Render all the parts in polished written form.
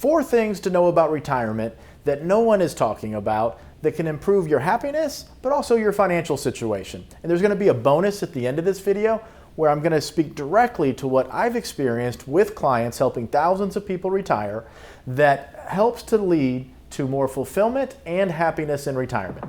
4 things to know about retirement that no one is talking about that can improve your happiness, but also your financial situation. And there's going to be a bonus at the end of this video where I'm going to speak directly to what I've experienced with clients helping thousands of people retire that helps to lead to more fulfillment and happiness in retirement.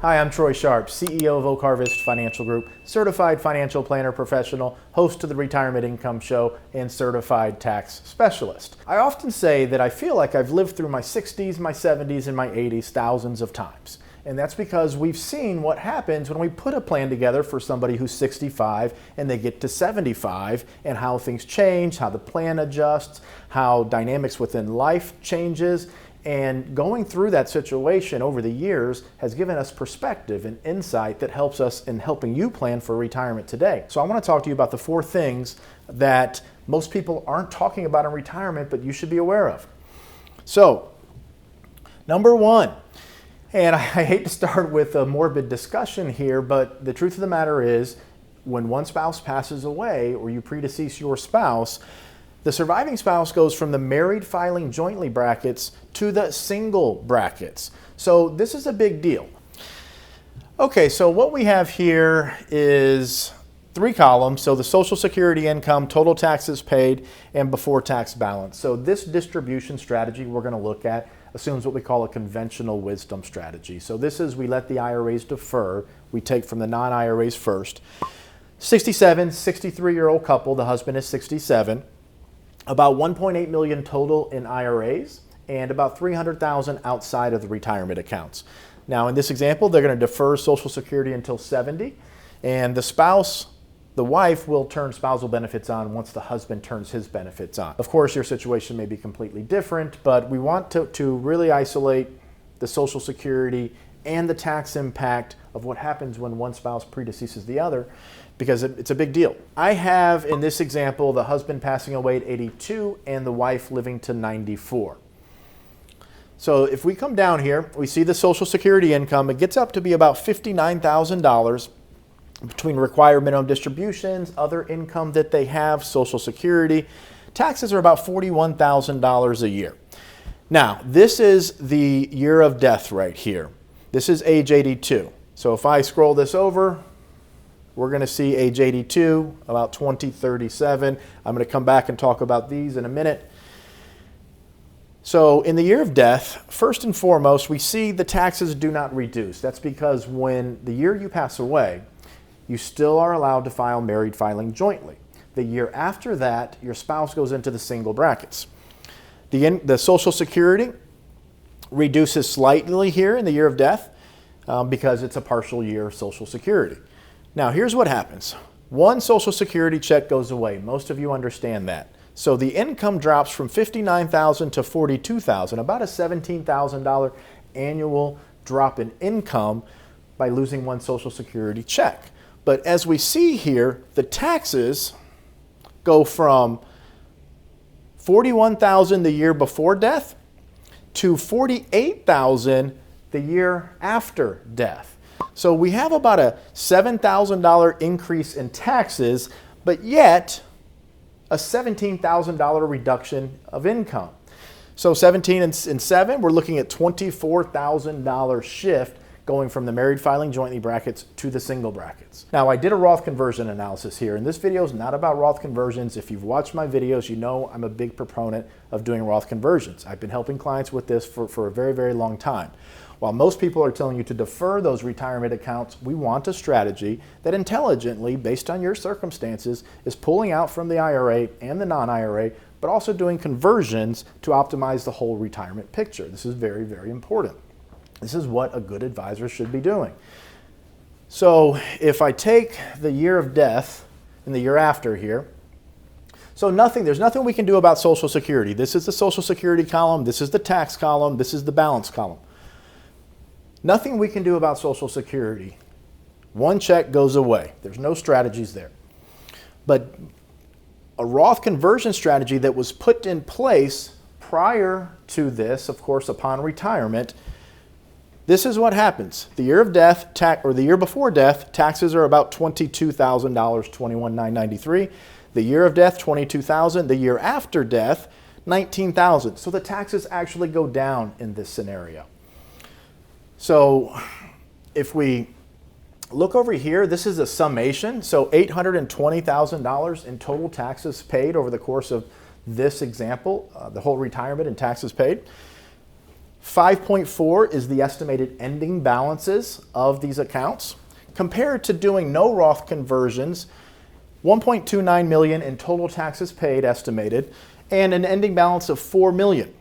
Hi, I'm Troy Sharpe, CEO of Oak Harvest Financial Group, certified financial planner professional, host of the Retirement Income Show, and certified tax specialist. I often say that I feel like I've lived through my 60s, my 70s, and my 80s thousands of times. And that's because we've seen what happens when we put a plan together for somebody who's 65 and they get to 75, and how things change, how the plan adjusts, how dynamics within life changes. And going through that situation over the years has given us perspective and insight that helps us in helping you plan for retirement today. So I want to talk to you about the 4 things that most people aren't talking about in retirement, but you should be aware of. So, number 1, and I hate to start with a morbid discussion here, but the truth of the matter is when one spouse passes away or you predecease your spouse, the surviving spouse goes from the married filing jointly brackets to the single brackets. So this is a big deal. Okay, so what we have here is 3 columns. So the Social Security income, total taxes paid, and before tax balance. So this distribution strategy we're going to look at assumes what we call a conventional wisdom strategy. So this is we let the IRAs defer. We take from the non-IRAs first. 67, 63-year-old couple, the husband is 67. About 1.8 million total in IRAs and about 300,000 outside of the retirement accounts. Now in this example, they're going to defer Social Security until 70, and the spouse, the wife, will turn spousal benefits on once the husband turns his benefits on. Of course, your situation may be completely different, but we want to really isolate the Social Security and the tax impact of what happens when one spouse predeceases the other, because it's a big deal. I have, in this example, the husband passing away at 82 and the wife living to 94. So if we come down here, we see the Social Security income. It gets up to be about $59,000 between required minimum distributions, other income that they have, Social Security. Taxes are about $41,000 a year. Now, this is the year of death right here. This is age 82. So if I scroll this over, we're going to see age 82, about 2037. I'm going to come back and talk about these in a minute. So in the year of death, first and foremost, we see the taxes do not reduce. That's because when the year you pass away, you still are allowed to file married filing jointly. The year after that, your spouse goes into the single brackets. The Social Security reduces slightly here in the year of death because it's a partial year of Social Security. Now, here's what happens. One Social Security check goes away. Most of you understand that. So the income drops from $59,000 to $42,000, about a $17,000 annual drop in income by losing one Social Security check. But as we see here, the taxes go from $41,000 the year before death to $48,000 the year after death. So we have about a $7,000 increase in taxes, but yet a $17,000 reduction of income. So 17 and 7, we're looking at $24,000 shift going from the married filing jointly brackets to the single brackets. Now, I did a Roth conversion analysis here, and this video is not about Roth conversions. If you've watched my videos, you know I'm a big proponent of doing Roth conversions. I've been helping clients with this for a very, very long time. While most people are telling you to defer those retirement accounts, we want a strategy that intelligently, based on your circumstances, is pulling out from the IRA and the non-IRA, but also doing conversions to optimize the whole retirement picture. This is very, very important. This is what a good advisor should be doing. So if I take the year of death and the year after here, so there's nothing we can do about Social Security. This is the Social Security column, this is the tax column, this is the balance column. Nothing we can do about Social Security. One check goes away. There's no strategies there. But a Roth conversion strategy that was put in place prior to this, of course, upon retirement, this is what happens. The year of death, or the year before death, taxes are about $22,000, $21,993. The year of death, $22,000. The year after death, $19,000. So the taxes actually go down in this scenario. So if we look over here, this is a summation. So $820,000 in total taxes paid over the course of this example, the whole retirement and taxes paid. 5.4 is the estimated ending balances of these accounts. Compared to doing no Roth conversions, 1.29 million in total taxes paid estimated, and an ending balance of 4 million.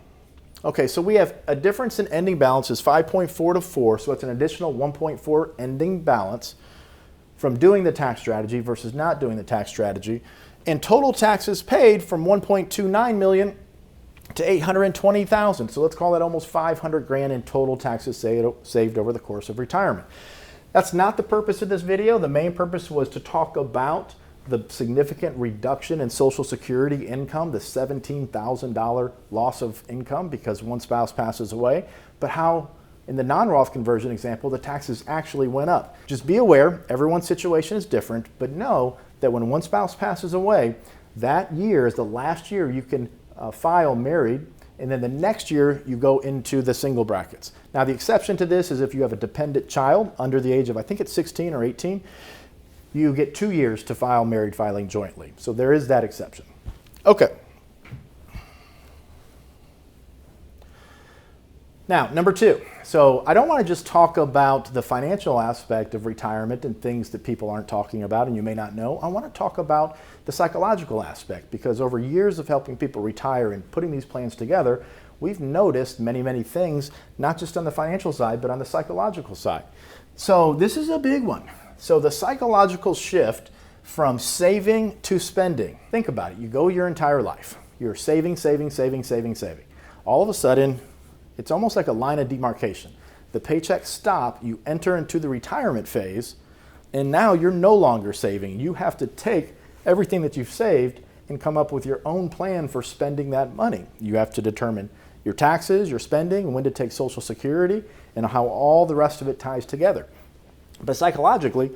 Okay, so we have a difference in ending balances, 5.4 to 4, so it's an additional 1.4 ending balance from doing the tax strategy versus not doing the tax strategy. And total taxes paid from 1.29 million to 820,000. So let's call that almost 500 grand in total taxes saved over the course of retirement. That's not the purpose of this video. The main purpose was to talk about the significant reduction in Social Security income, the $17,000 loss of income because one spouse passes away, but how in the non-Roth conversion example, the taxes actually went up. Just be aware, everyone's situation is different, but know that when one spouse passes away, that year is the last year you can file married, and then the next year you go into the single brackets. Now the exception to this is if you have a dependent child under the age of, I think it's 16 or 18, you get 2 years to file married filing jointly. So there is that exception. Okay. Now, number 2. So I don't want to just talk about the financial aspect of retirement and things that people aren't talking about and you may not know. I want to talk about the psychological aspect because over years of helping people retire and putting these plans together, we've noticed many, many things, not just on the financial side, but on the psychological side. So this is a big one. So the psychological shift from saving to spending. Think about it. You go your entire life. You're saving, saving, saving, saving, saving. All of a sudden, it's almost like a line of demarcation. The paychecks stop, you enter into the retirement phase, and now you're no longer saving. You have to take everything that you've saved and come up with your own plan for spending that money. You have to determine your taxes, your spending, when to take Social Security, and how all the rest of it ties together. But psychologically,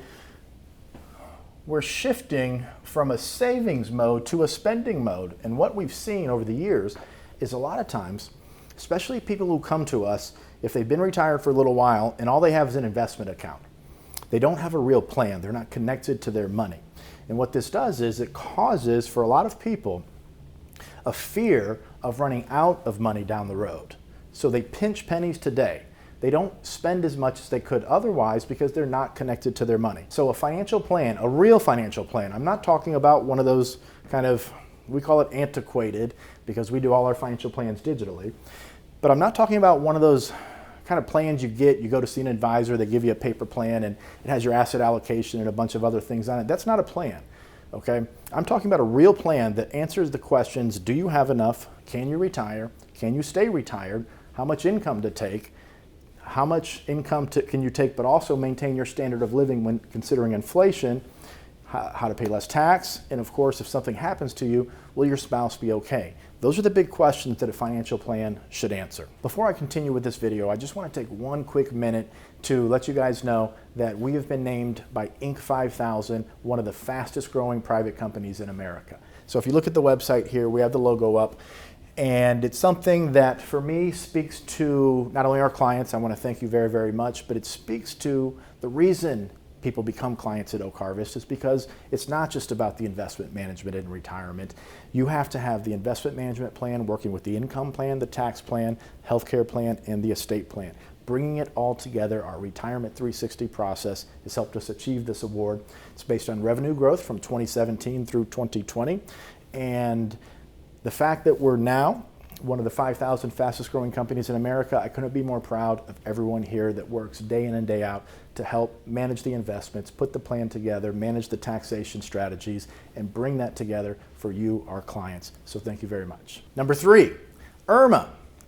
we're shifting from a savings mode to a spending mode. And what we've seen over the years is a lot of times, especially people who come to us, if they've been retired for a little while and all they have is an investment account. They don't have a real plan. They're not connected to their money. And what this does is it causes, for a lot of people, a fear of running out of money down the road. So they pinch pennies today. They don't spend as much as they could otherwise because they're not connected to their money. So a financial plan, a real financial plan, I'm not talking about one of those kind of, we call it antiquated because we do all our financial plans digitally, but I'm not talking about one of those kind of plans you get, you go to see an advisor, they give you a paper plan and it has your asset allocation and a bunch of other things on it. That's not a plan, okay? I'm talking about a real plan that answers the questions, do you have enough? Can you retire? Can you stay retired? How much income to take? How much income can you take but also maintain your standard of living when considering inflation? How to pay less tax? And of course, if something happens to you, will your spouse be okay? Those are the big questions that a financial plan should answer. Before I continue with this video, I just want to take one quick minute to let you guys know that we have been named by Inc. 5000 one of the fastest growing private companies in America. So if you look at the website here, we have the logo up. And it's something that, for me, speaks to not only our clients, I want to thank you very, very much, but it speaks to the reason people become clients at Oak Harvest is because it's not just about the investment management and retirement. You have to have the investment management plan, working with the income plan, the tax plan, healthcare plan, and the estate plan. Bringing it all together, our Retirement 360 process has helped us achieve this award. It's based on revenue growth from 2017 through 2020. And the fact that we're now one of the 5,000 fastest growing companies in America, I couldn't be more proud of everyone here that works day in and day out to help manage the investments, put the plan together, manage the taxation strategies, and bring that together for you, our clients. So thank you very much. Number 3, IRMAA.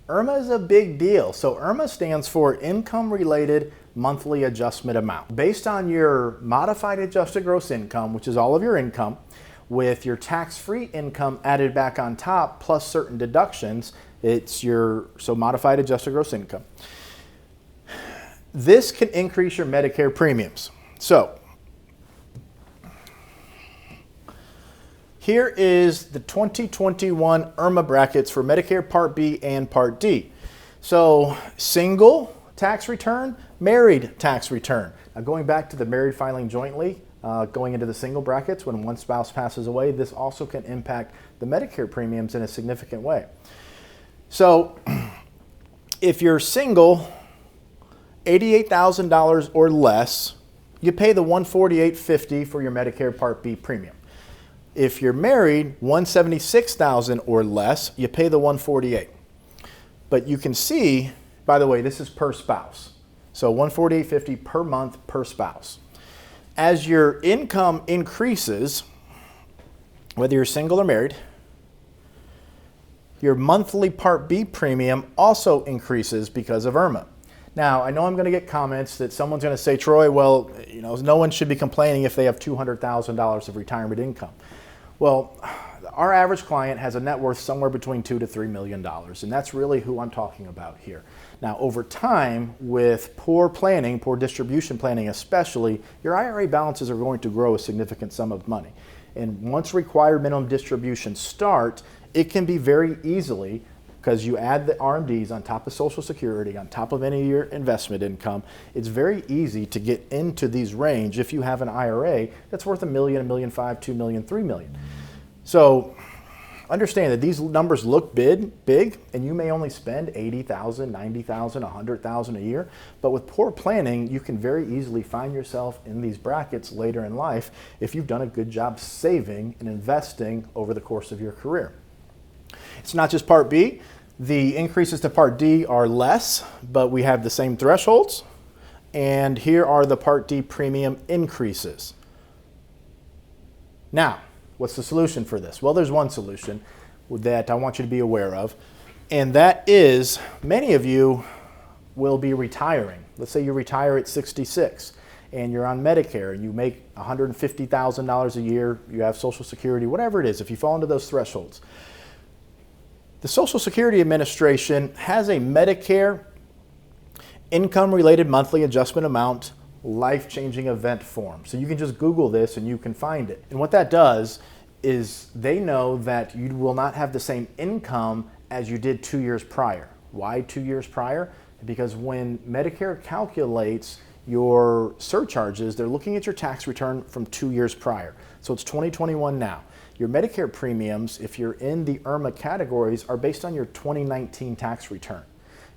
IRMAA is a big deal. So IRMAA stands for Income Related Monthly Adjustment Amount. Based on your modified adjusted gross income, which is all of your income, with your tax-free income added back on top, plus certain deductions, It's your modified adjusted gross income. This can increase your Medicare premiums. So here is the 2021 IRMAA brackets for Medicare Part B and Part D. So single tax return, married tax return. Now going back to the married filing jointly, going into the single brackets when one spouse passes away, this also can impact the Medicare premiums in a significant way. So if you're single, $88,000 or less, you pay the $148.50 for your Medicare Part B premium. If you're married, $176,000 or less, you pay the $148. But you can see, by the way, this is per spouse. So $148.50 per month per spouse. As your income increases, whether you're single or married, your monthly Part B premium also increases because of IRMAA. Now, I know I'm going to get comments that someone's going to say, Troy, well, no one should be complaining if they have $200,000 of retirement income. Well, our average client has a net worth somewhere between $2 to $3 million, and that's really who I'm talking about here. Now, over time, with poor planning, poor distribution planning especially, your IRA balances are going to grow a significant sum of money. And once required minimum distributions start, it can be very easily, because you add the RMDs on top of Social Security, on top of any of your investment income, it's very easy to get into these range if you have an IRA that's worth $1 million, $1.5 million, $2 million, $3 million. So understand that these numbers look big, and you may only spend $80,000, $90,000, $100,000 a year, but with poor planning, you can very easily find yourself in these brackets later in life if you've done a good job saving and investing over the course of your career. It's not just Part B. The increases to Part D are less, but we have the same thresholds. And here are the Part D premium increases. Now, what's the solution for this? Well, there's one solution that I want you to be aware of, and that is many of you will be retiring. Let's say you retire at 66 and you're on Medicare and you make $150,000 a year, you have Social Security, whatever it is, if you fall into those thresholds. The Social Security Administration has a Medicare income-related monthly adjustment amount life-changing event form. So you can just Google this and you can find it. And what that does is they know that you will not have the same income as you did 2 years prior. Why 2 years prior? Because when Medicare calculates your surcharges, they're looking at your tax return from 2 years prior. So it's 2021 now. Your Medicare premiums, if you're in the IRMAA categories, are based on your 2019 tax return.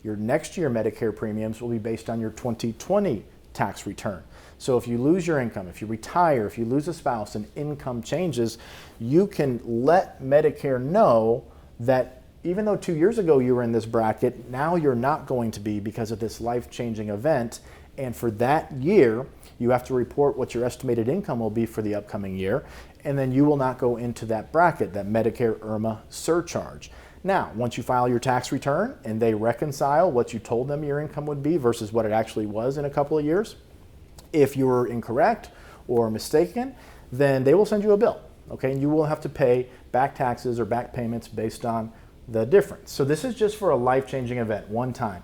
Your next year Medicare premiums will be based on your 2020 tax return. So if you lose your income, if you retire, if you lose a spouse and income changes, you can let Medicare know that even though 2 years ago you were in this bracket, now you're not going to be because of this life-changing event. And for that year, you have to report what your estimated income will be for the upcoming year, and then you will not go into that bracket, that Medicare IRMAA surcharge. Now, once you file your tax return and they reconcile what you told them your income would be versus what it actually was in a couple of years, if you were incorrect or mistaken, then they will send you a bill, okay? And you will have to pay back taxes or back payments based on the difference. So this is just for a life-changing event, one time.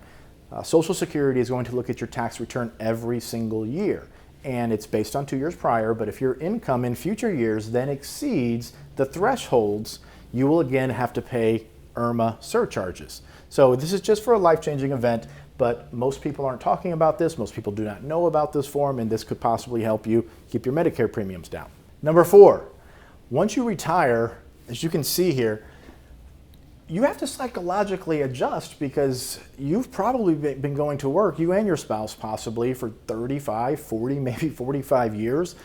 Social Security is going to look at your tax return every single year, and it's based on 2 years prior, but if your income in future years then exceeds the thresholds, you will again have to pay IRMAA surcharges. So this is just for a life-changing event, but most people aren't talking about this. Most people do not know about this form, and this could possibly help you keep your Medicare premiums down. Number 4, once you retire, as you can see here, you have to psychologically adjust because you've probably been going to work, you and your spouse possibly, for 35, 40, maybe 45 years.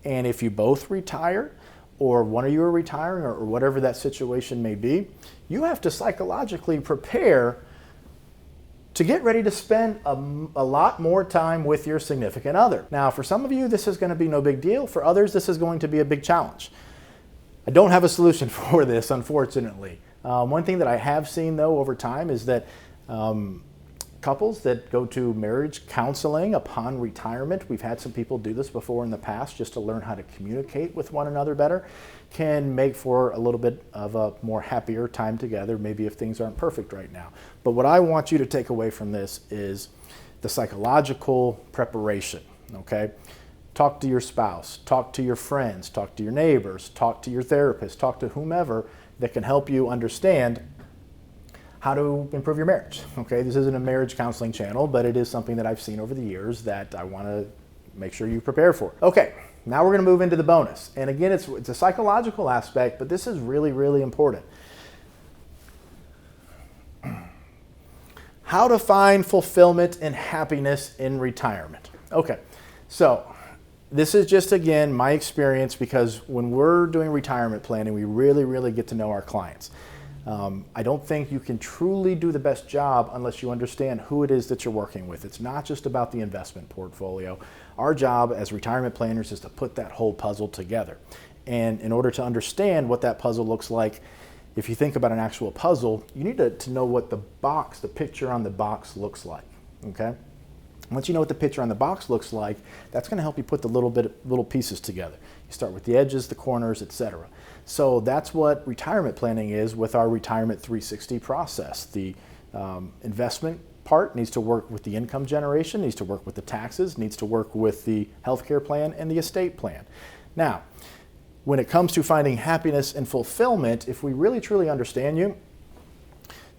And if you both retire, or one of you are retiring, or whatever that situation may be, you have to psychologically prepare to get ready to spend a lot more time with your significant other. Now, for some of you, this is going to be no big deal. For others, this is going to be a big challenge. I don't have a solution for this, unfortunately. One thing that I have seen, though, over time is that couples that go to marriage counseling upon retirement, we've had some people do this before in the past just to learn how to communicate with one another better, can make for a little bit of a more happier time together, maybe if things aren't perfect right now. But what I want you to take away from this is the psychological preparation, okay? Talk to your spouse, talk to your friends, talk to your neighbors, talk to your therapist, talk to whomever that can help you understand how to improve your marriage. Okay, this isn't a marriage counseling channel, but it is something that I've seen over the years that I want to make sure you prepare for. Okay, now we're going to move into the bonus. And again, it's a psychological aspect, but this is really, really important. How to find fulfillment and happiness in retirement. Okay, so this is just, again, my experience, because when we're doing retirement planning, we really, really get to know our clients. I don't think you can truly do the best job unless you understand who it is that you're working with. It's not just about the investment portfolio. Our job as retirement planners is to put that whole puzzle together. And in order to understand what that puzzle looks like, if you think about an actual puzzle, you need to know what the picture on the box looks like, okay? Once you know what the picture on the box looks like, that's going to help you put the little pieces together. You start with the edges, the corners, etc. So that's what retirement planning is with our Retirement 360 process. The investment part needs to work with the income generation, needs to work with the taxes, needs to work with the healthcare plan and the estate plan. Now, when it comes to finding happiness and fulfillment, if we really truly understand you,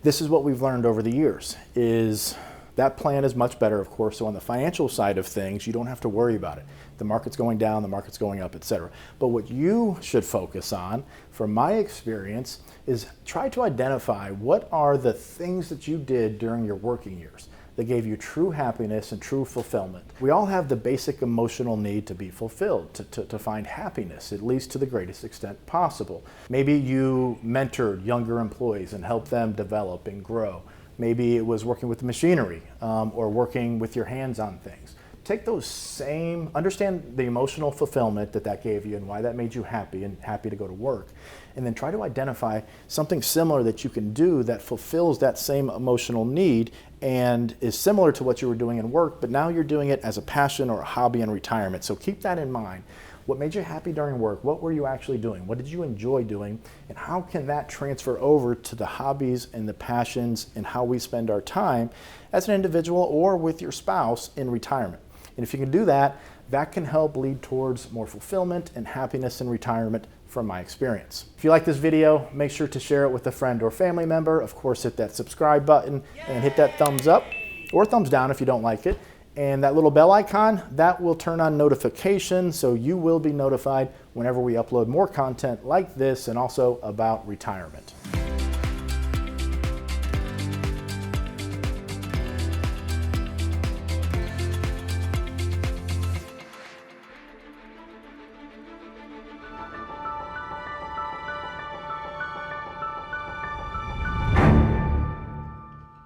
this is what we've learned over the years, is that plan is much better, of course. So on the financial side of things, you don't have to worry about it. The market's going down, the market's going up, etc. But what you should focus on, from my experience, is try to identify what are the things that you did during your working years that gave you true happiness and true fulfillment. We all have the basic emotional need to be fulfilled, to find happiness, at least to the greatest extent possible. Maybe you mentored younger employees and helped them develop and grow. Maybe it was working with machinery or working with your hands on things. Take understand the emotional fulfillment that gave you and why that made you happy and happy to go to work. And then try to identify something similar that you can do that fulfills that same emotional need and is similar to what you were doing in work, but now you're doing it as a passion or a hobby in retirement. So keep that in mind. What made you happy during work? What were you actually doing? What did you enjoy doing? And how can that transfer over to the hobbies and the passions and how we spend our time as an individual or with your spouse in retirement? And if you can do that, that can help lead towards more fulfillment and happiness in retirement from my experience. If you like this video, make sure to share it with a friend or family member. Of course, hit that subscribe button and hit that thumbs up or thumbs down if you don't like it. And that little bell icon, that will turn on notifications, so you will be notified whenever we upload more content like this and also about retirement.